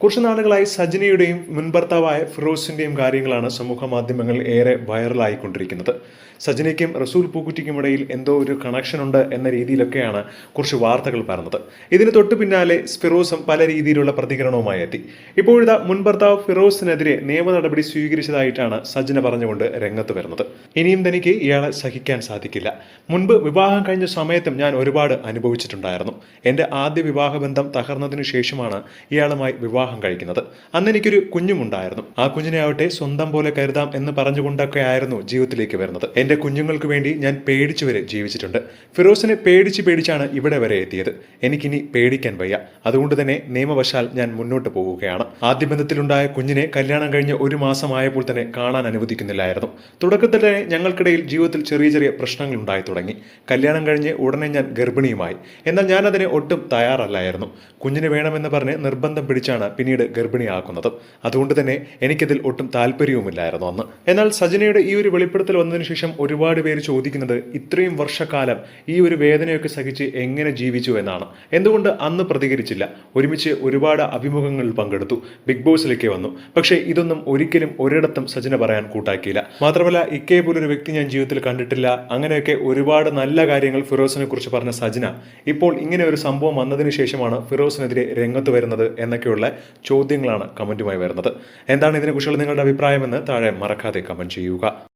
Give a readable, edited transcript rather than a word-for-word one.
കുറച്ചു നാളുകളായി സജനയുടെയും മുൻഭർത്താവായ ഫിറോസിന്റെയും കാര്യങ്ങളാണ് സമൂഹ മാധ്യമങ്ങളിൽ ഏറെ വൈറലായിക്കൊണ്ടിരിക്കുന്നത്. സജനയ്ക്കും റസൂൽ പൂക്കുറ്റിക്കും ഇടയിൽ എന്തോ ഒരു കണക്ഷൻ ഉണ്ട് എന്ന രീതിയിലൊക്കെയാണ് കുറച്ച് വാർത്തകൾ പറഞ്ഞത്. ഇതിന് തൊട്ടു പിന്നാലെ ഫിറോസും പല രീതിയിലുള്ള പ്രതികരണവുമായി എത്തി. ഇപ്പോഴിതാ മുൻഭർത്താവ് ഫിറോസിനെതിരെ നിയമ നടപടി സ്വീകരിച്ചതായിട്ടാണ് സജന പറഞ്ഞുകൊണ്ട് രംഗത്ത് വരുന്നത്. ഇനിയും തനിക്ക് ഇയാളെ സഹിക്കാൻ സാധിക്കില്ല. മുൻപ് വിവാഹം കഴിഞ്ഞ സമയത്തും ഞാൻ ഒരുപാട് അനുഭവിച്ചിട്ടുണ്ടായിരുന്നു. എൻ്റെ ആദ്യ വിവാഹബന്ധം തകർന്നതിനു ശേഷമാണ് ഇയാളുമായി വിവാഹം കഴിക്കുന്നത്. അന്ന് എനിക്കൊരു കുഞ്ഞുമുണ്ടായിരുന്നു. ആ കുഞ്ഞിനെ ആവട്ടെ സ്വന്തം പോലെ കരുതാം എന്ന് പറഞ്ഞുകൊണ്ടൊക്കെ ആയിരുന്നു ജീവിതത്തിലേക്ക് വരുന്നത്. എന്റെ കുഞ്ഞുങ്ങൾക്ക് വേണ്ടി ഞാൻ പേടിച്ചു വരെ ജീവിച്ചിട്ടുണ്ട്. ഫിറോസിനെ പേടിച്ചാണ് ഇവിടെ വരെ എത്തിയത്. എനിക്കിനി പേടിക്കാൻ വയ്യ. അതുകൊണ്ട് തന്നെ നിയമവശാൽ ഞാൻ മുന്നോട്ട് പോവുകയാണ്. ആദ്യ ബന്ധത്തിലുണ്ടായ കുഞ്ഞിനെ കല്യാണം കഴിഞ്ഞ് ഒരു മാസമായപ്പോൾ തന്നെ കാണാൻ അനുവദിക്കുന്നില്ലായിരുന്നു. തുടക്കത്തിൽ തന്നെ ഞങ്ങൾക്കിടയിൽ ജീവിതത്തിൽ ചെറിയ ചെറിയ പ്രശ്നങ്ങൾ ഉണ്ടായി തുടങ്ങി. കല്യാണം കഴിഞ്ഞ് ഉടനെ ഞാൻ ഗർഭിണിയുമായി. എന്നാൽ ഞാൻ അതിന് ഒട്ടും തയ്യാറല്ലായിരുന്നു. കുഞ്ഞിന് വേണമെന്ന് പറഞ്ഞ് നിർബന്ധം പിടിച്ചാണ് പിന്നീട് ഗർഭിണിയാക്കുന്നത്. അതുകൊണ്ട് തന്നെ എനിക്കതിൽ ഒട്ടും താല്പര്യവുമില്ലായിരുന്നു അന്ന്. എന്നാൽ സജനയുടെ ഈ ഒരു വെളിപ്പെടുത്തൽ വന്നതിന് ശേഷം ഒരുപാട് പേര് ചോദിക്കുന്നത് ഇത്രയും വർഷക്കാലം ഈ ഒരു വേദനയൊക്കെ സഹിച്ച് എങ്ങനെ ജീവിച്ചു എന്നാണ്. എന്തുകൊണ്ട് അന്ന് പ്രതികരിച്ചില്ല? ഒരുമിച്ച് ഒരുപാട് അഭിമുഖങ്ങളിൽ പങ്കെടുത്തു, ബിഗ് ബോസിലേക്ക് വന്നു. പക്ഷേ ഇതൊന്നും ഒരിക്കലും ഒരിടത്തും സജന പറയാൻ കൂട്ടാക്കിയില്ല. മാത്രമല്ല ഇക്കയെ പോലൊരു വ്യക്തി ഞാൻ ജീവിതത്തിൽ കണ്ടിട്ടില്ല, അങ്ങനെയൊക്കെ ഒരുപാട് നല്ല കാര്യങ്ങൾ ഫിറോസിനെ കുറിച്ച് പറഞ്ഞ സജന ഇപ്പോൾ ഇങ്ങനെ ഒരു സംഭവം വന്നതിന് ശേഷമാണ് ഫിറോസിനെതിരെ രംഗത്ത് വരുന്നത് എന്നൊക്കെയുള്ള ചോദ്യങ്ങളാണ് കമന്റുമായി വരുന്നത്. എന്താണ് ഇതിനെക്കുറിച്ചുള്ള നിങ്ങളുടെ അഭിപ്രായമെന്ന് താഴെ മറക്കാതെ കമന്റ് ചെയ്യുക.